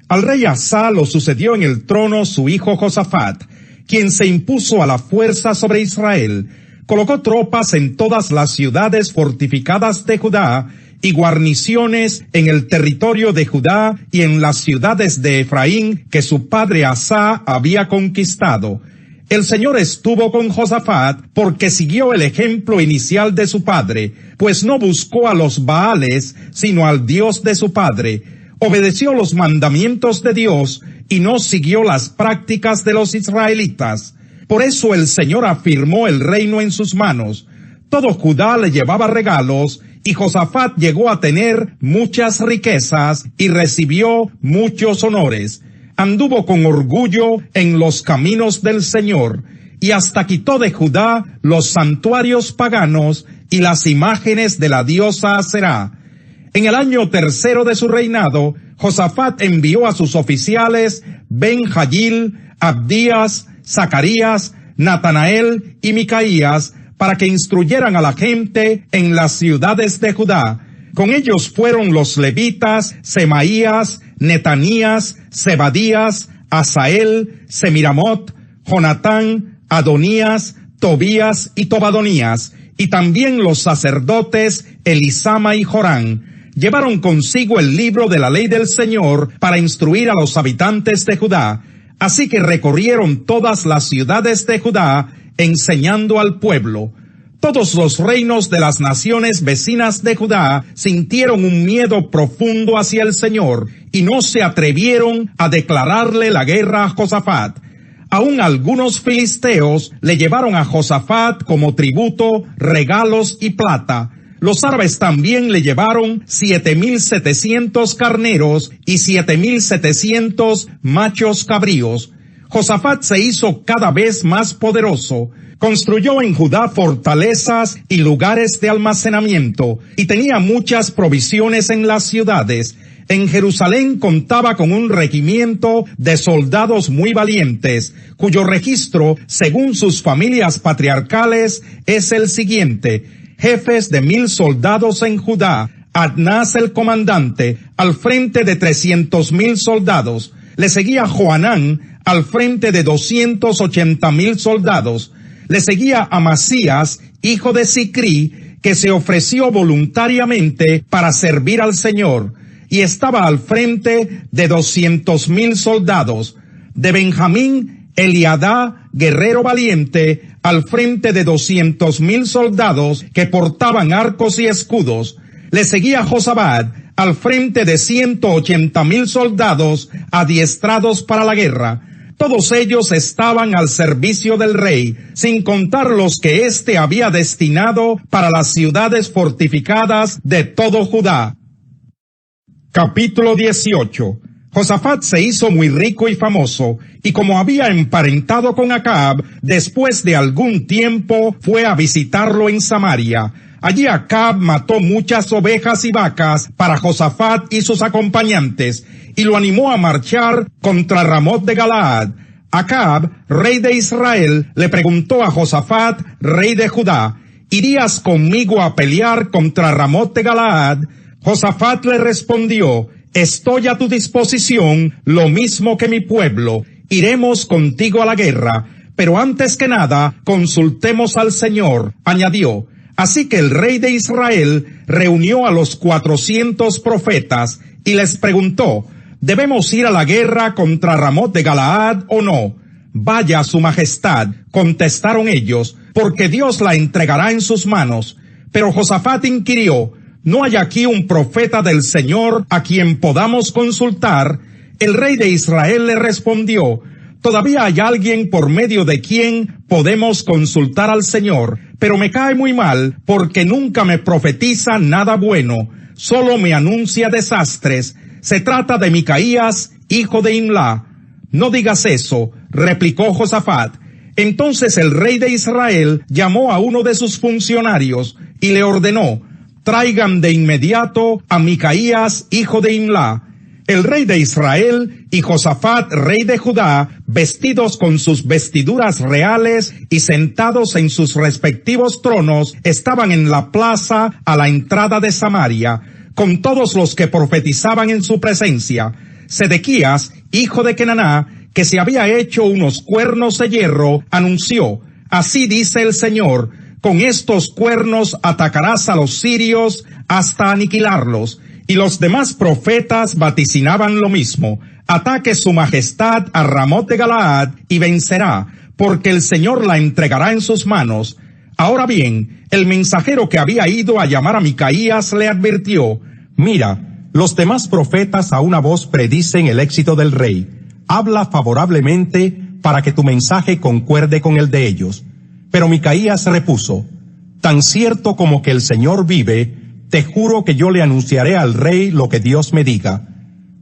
Al rey Asa lo sucedió en el trono su hijo Josafat, quien se impuso a la fuerza sobre Israel, colocó tropas en todas las ciudades fortificadas de Judá y guarniciones en el territorio de Judá y en las ciudades de Efraín que su padre Asa había conquistado. El Señor estuvo con Josafat porque siguió el ejemplo inicial de su padre, pues no buscó a los Baales, sino al Dios de su padre. Obedeció los mandamientos de Dios y no siguió las prácticas de los israelitas. Por eso el Señor afirmó el reino en sus manos. Todo Judá le llevaba regalos, y Josafat llegó a tener muchas riquezas y recibió muchos honores. Anduvo con orgullo en los caminos del Señor, y hasta quitó de Judá los santuarios paganos y las imágenes de la diosa Aserá. En el año 3 de su reinado, Josafat envió a sus oficiales Ben-Jalil, Abdías, Zacarías, Natanael y Micaías para que instruyeran a la gente en las ciudades de Judá. Con ellos fueron los levitas Semaías, Netanías, Zebadías, Asael, Semiramot, Jonatán, Adonías, Tobías y Tobadonías, y también los sacerdotes Elisama y Jorán. Llevaron consigo el libro de la ley del Señor para instruir a los habitantes de Judá. Así que recorrieron todas las ciudades de Judá, enseñando al pueblo. Todos los reinos de las naciones vecinas de Judá sintieron un miedo profundo hacia el Señor y no se atrevieron a declararle la guerra a Josafat. Aún algunos filisteos le llevaron a Josafat como tributo regalos y plata. Los árabes también le llevaron 7,700 carneros y 7,700 machos cabríos. Josafat se hizo cada vez más poderoso. Construyó en Judá fortalezas y lugares de almacenamiento, y tenía muchas provisiones en las ciudades. En Jerusalén contaba con un regimiento de soldados muy valientes, cuyo registro, según sus familias patriarcales, es el siguiente: jefes de 1,000 soldados en Judá, Adnás el comandante, al frente de 300,000 soldados. Le seguía Johanán, al frente de 280,000 soldados. Le seguía Amasías, hijo de Sicrí, que se ofreció voluntariamente para servir al Señor, y estaba al frente de 200,000 soldados. De Benjamín, Eliadá, guerrero valiente, al frente de 200,000 soldados que portaban arcos y escudos. Le seguía Josabad, al frente de 180,000 soldados adiestrados para la guerra. Todos ellos estaban al servicio del rey, sin contar los que éste había destinado para las ciudades fortificadas de todo Judá. Capítulo 18. Josafat se hizo muy rico y famoso, y como había emparentado con Acab, después de algún tiempo fue a visitarlo en Samaria. Allí Acab mató muchas ovejas y vacas para Josafat y sus acompañantes, y lo animó a marchar contra Ramot de Galaad. Acab, rey de Israel, le preguntó a Josafat, rey de Judá: ¿irías conmigo a pelear contra Ramot de Galaad? Josafat le respondió: estoy a tu disposición, lo mismo que mi pueblo. Iremos contigo a la guerra, pero antes que nada, consultemos al Señor, añadió. Así que el rey de Israel reunió a los 400 profetas y les preguntó: ¿debemos ir a la guerra contra Ramot de Galaad o no? Vaya su majestad, contestaron ellos, porque Dios la entregará en sus manos. Pero Josafat inquirió: ¿no hay aquí un profeta del Señor a quien podamos consultar? El rey de Israel le respondió: todavía hay alguien por medio de quien podemos consultar al Señor, pero me cae muy mal porque nunca me profetiza nada bueno, solo me anuncia desastres. Se trata de Micaías, hijo de Imlá. No digas eso, replicó Josafat. Entonces el rey de Israel llamó a uno de sus funcionarios y le ordenó: traigan de inmediato a Micaías, hijo de Imlá. El rey de Israel y Josafat, rey de Judá, vestidos con sus vestiduras reales y sentados en sus respectivos tronos, estaban en la plaza a la entrada de Samaria, con todos los que profetizaban en su presencia. Sedequías, hijo de Kenaná, que se había hecho unos cuernos de hierro, anunció: así dice el Señor, con estos cuernos atacarás a los sirios hasta aniquilarlos. Y los demás profetas vaticinaban lo mismo: ataque su majestad a Ramot de Galaad y vencerá, porque el Señor la entregará en sus manos. Ahora bien, el mensajero que había ido a llamar a Micaías le advirtió: mira, los demás profetas a una voz predicen el éxito del rey. Habla favorablemente para que tu mensaje concuerde con el de ellos. Pero Micaías repuso: tan cierto como que el Señor vive, te juro que yo le anunciaré al rey lo que Dios me diga.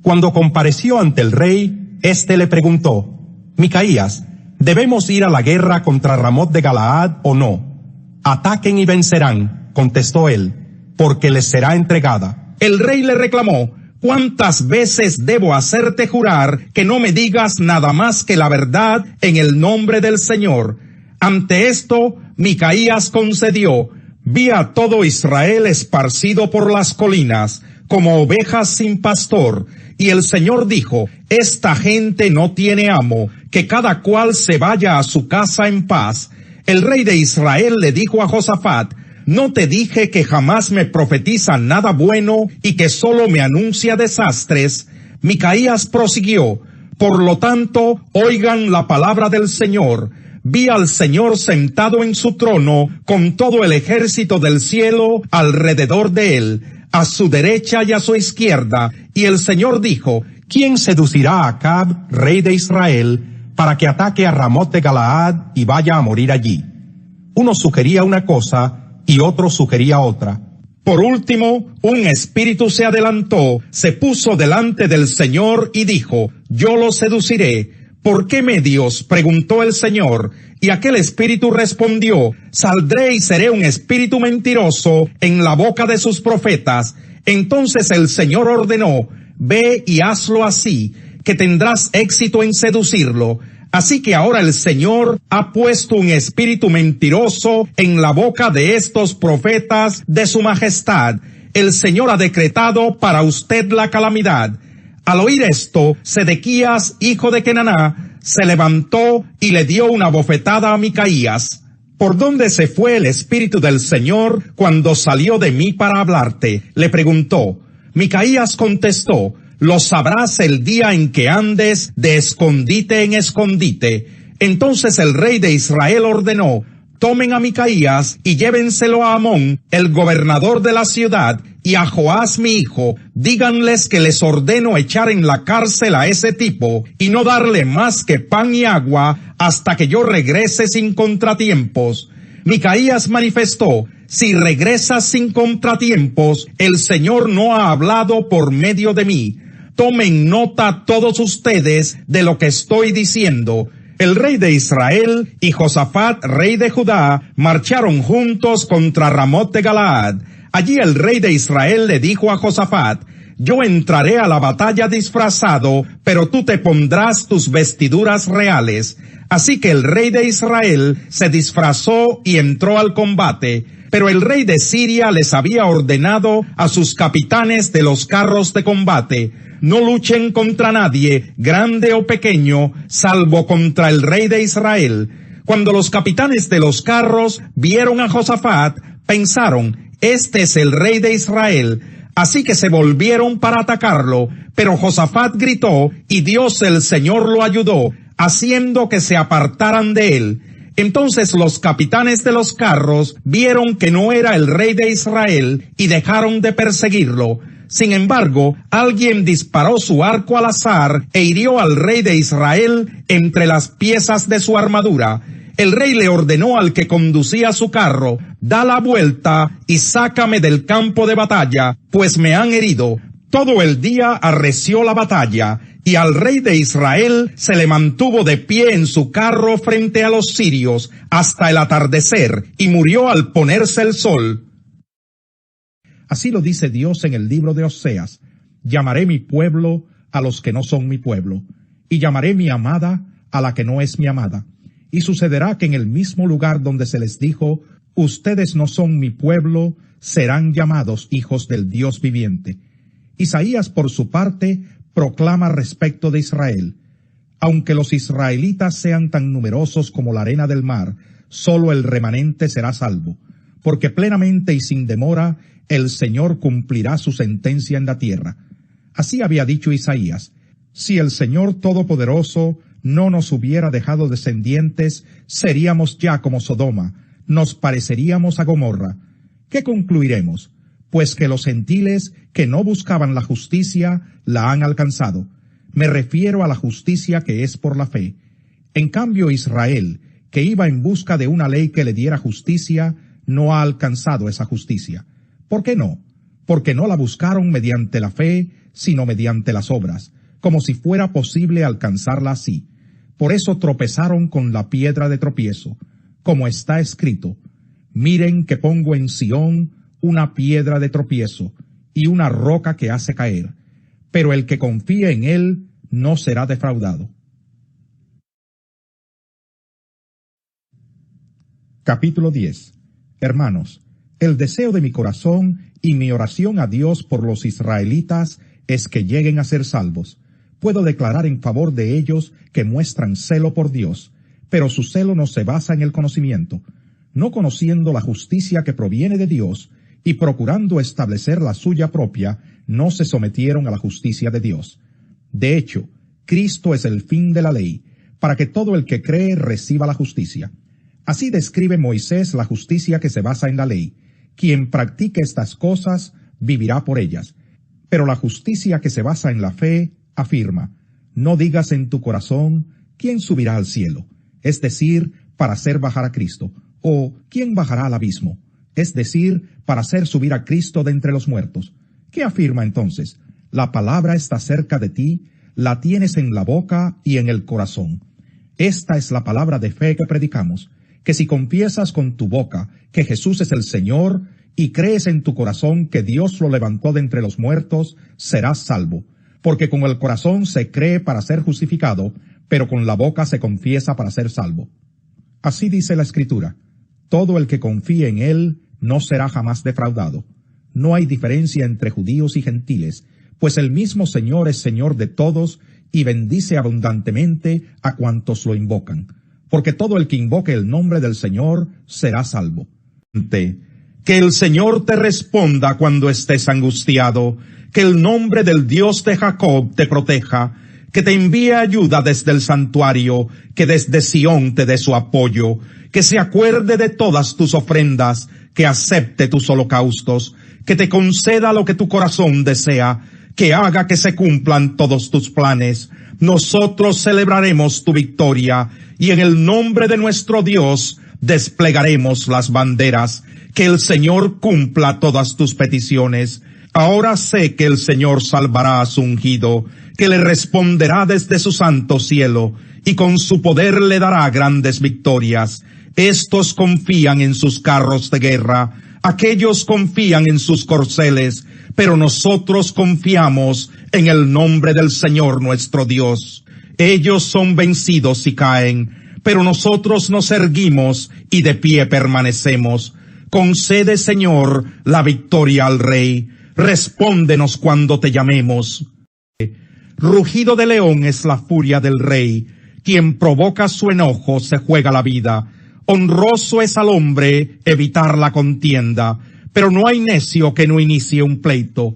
Cuando compareció ante el rey, éste le preguntó: Micaías, ¿debemos ir a la guerra contra Ramot de Galaad o no? Ataquen y vencerán, contestó él, porque les será entregada. El rey le reclamó: ¿cuántas veces debo hacerte jurar que no me digas nada más que la verdad en el nombre del Señor? Ante esto, Micaías concedió: vi a todo Israel esparcido por las colinas, como ovejas sin pastor, y el Señor dijo: esta gente no tiene amo, que cada cual se vaya a su casa en paz. El rey de Israel le dijo a Josafat: ¿no te dije que jamás me profetiza nada bueno y que solo me anuncia desastres? Micaías prosiguió: por lo tanto, oigan la palabra del Señor. Vi al Señor sentado en su trono, con todo el ejército del cielo alrededor de él, a su derecha y a su izquierda, y el Señor dijo: ¿quién seducirá a Acab, rey de Israel, para que ataque a Ramot de Galaad y vaya a morir allí? Uno sugería una cosa y otro sugería otra. Por último, un espíritu se adelantó, se puso delante del Señor y dijo: yo lo seduciré. ¿Por qué medios?, preguntó el Señor. Y aquel espíritu respondió: saldré y seré un espíritu mentiroso en la boca de sus profetas. Entonces el Señor ordenó: ve y hazlo así, que tendrás éxito en seducirlo. Así que ahora el Señor ha puesto un espíritu mentiroso en la boca de estos profetas de su majestad. El Señor ha decretado para usted la calamidad. Al oír esto, Sedequías, hijo de Kenaná, se levantó y le dio una bofetada a Micaías. ¿Por dónde se fue el espíritu del Señor cuando salió de mí para hablarte?, le preguntó. Micaías contestó: lo sabrás el día en que andes de escondite en escondite. Entonces el rey de Israel ordenó: tomen a Micaías y llévenselo a Amón, el gobernador de la ciudad, y a Joás mi hijo. Díganles que les ordeno echar en la cárcel a ese tipo y no darle más que pan y agua hasta que yo regrese sin contratiempos. Micaías manifestó: si regresas sin contratiempos, el Señor no ha hablado por medio de mí. Tomen nota todos ustedes de lo que estoy diciendo. El rey de Israel y Josafat, rey de Judá, marcharon juntos contra Ramot de Galaad. Allí el rey de Israel le dijo a Josafat: yo entraré a la batalla disfrazado, pero tú te pondrás tus vestiduras reales. Así que el rey de Israel se disfrazó y entró al combate. Pero el rey de Siria les había ordenado a sus capitanes de los carros de combate: no luchen contra nadie, grande o pequeño, salvo contra el rey de Israel. Cuando los capitanes de los carros vieron a Josafat, pensaron: este es el rey de Israel. Así que se volvieron para atacarlo, pero Josafat gritó y Dios el Señor lo ayudó, haciendo que se apartaran de él. Entonces los capitanes de los carros vieron que no era el rey de Israel y dejaron de perseguirlo. Sin embargo, alguien disparó su arco al azar e hirió al rey de Israel entre las piezas de su armadura. El rey le ordenó al que conducía su carro: da la vuelta y sácame del campo de batalla, pues me han herido. Todo el día arreció la batalla, y al rey de Israel se le mantuvo de pie en su carro frente a los sirios hasta el atardecer, y murió al ponerse el sol. Así lo dice Dios en el libro de Oseas: llamaré mi pueblo a los que no son mi pueblo, y llamaré mi amada a la que no es mi amada. Y sucederá que en el mismo lugar donde se les dijo: ustedes no son mi pueblo, serán llamados hijos del Dios viviente. Isaías, por su parte, proclama respecto de Israel: aunque los israelitas sean tan numerosos como la arena del mar, solo el remanente será salvo, porque plenamente y sin demora el Señor cumplirá su sentencia en la tierra. Así había dicho Isaías: si el Señor Todopoderoso no nos hubiera dejado descendientes, seríamos ya como Sodoma, nos pareceríamos a Gomorra. ¿Qué concluiremos? Pues que los gentiles que no buscaban la justicia la han alcanzado. Me refiero a la justicia que es por la fe. En cambio, Israel, que iba en busca de una ley que le diera justicia, no ha alcanzado esa justicia. ¿Por qué no? Porque no la buscaron mediante la fe, sino mediante las obras, como si fuera posible alcanzarla así. Por eso tropezaron con la piedra de tropiezo, como está escrito: miren que pongo en Sión una piedra de tropiezo y una roca que hace caer, pero el que confíe en él no será defraudado. Capítulo 10. Hermanos, el deseo de mi corazón y mi oración a Dios por los israelitas es que lleguen a ser salvos. Puedo declarar en favor de ellos que muestran celo por Dios, pero su celo no se basa en el conocimiento. No conociendo la justicia que proviene de Dios y procurando establecer la suya propia, no se sometieron a la justicia de Dios. De hecho, Cristo es el fin de la ley, para que todo el que cree reciba la justicia. Así describe Moisés la justicia que se basa en la ley: quien practique estas cosas vivirá por ellas. Pero la justicia que se basa en la fe afirma: no digas en tu corazón, ¿quién subirá al cielo? Es decir, para hacer bajar a Cristo. O, ¿quién bajará al abismo? Es decir, para hacer subir a Cristo de entre los muertos. ¿Qué afirma entonces? La palabra está cerca de ti, la tienes en la boca y en el corazón. Esta es la palabra de fe que predicamos, que si confiesas con tu boca que Jesús es el Señor y crees en tu corazón que Dios lo levantó de entre los muertos, serás salvo. Porque con el corazón se cree para ser justificado, pero con la boca se confiesa para ser salvo. Así dice la Escritura: todo el que confíe en él no será jamás defraudado. No hay diferencia entre judíos y gentiles, pues el mismo Señor es Señor de todos y bendice abundantemente a cuantos lo invocan. Porque todo el que invoque el nombre del Señor será salvo. Que el Señor te responda cuando estés angustiado, que el nombre del Dios de Jacob te proteja, que te envíe ayuda desde el santuario, que desde Sión te dé su apoyo, que se acuerde de todas tus ofrendas, que acepte tus holocaustos, que te conceda lo que tu corazón desea, que haga que se cumplan todos tus planes. Nosotros celebraremos tu victoria, y en el nombre de nuestro Dios desplegaremos las banderas. Que el Señor cumpla todas tus peticiones. Ahora sé que el Señor salvará a su ungido, que le responderá desde su santo cielo, y con su poder le dará grandes victorias. Estos confían en sus carros de guerra, aquellos confían en sus corceles, pero nosotros confiamos en el nombre del Señor nuestro Dios. Ellos son vencidos y caen, pero nosotros nos erguimos y de pie permanecemos. Concede, Señor, la victoria al Rey. Respóndenos cuando te llamemos. Rugido de león es la furia del Rey. Quien provoca su enojo se juega la vida. Honroso es al hombre evitar la contienda, pero no hay necio que no inicie un pleito.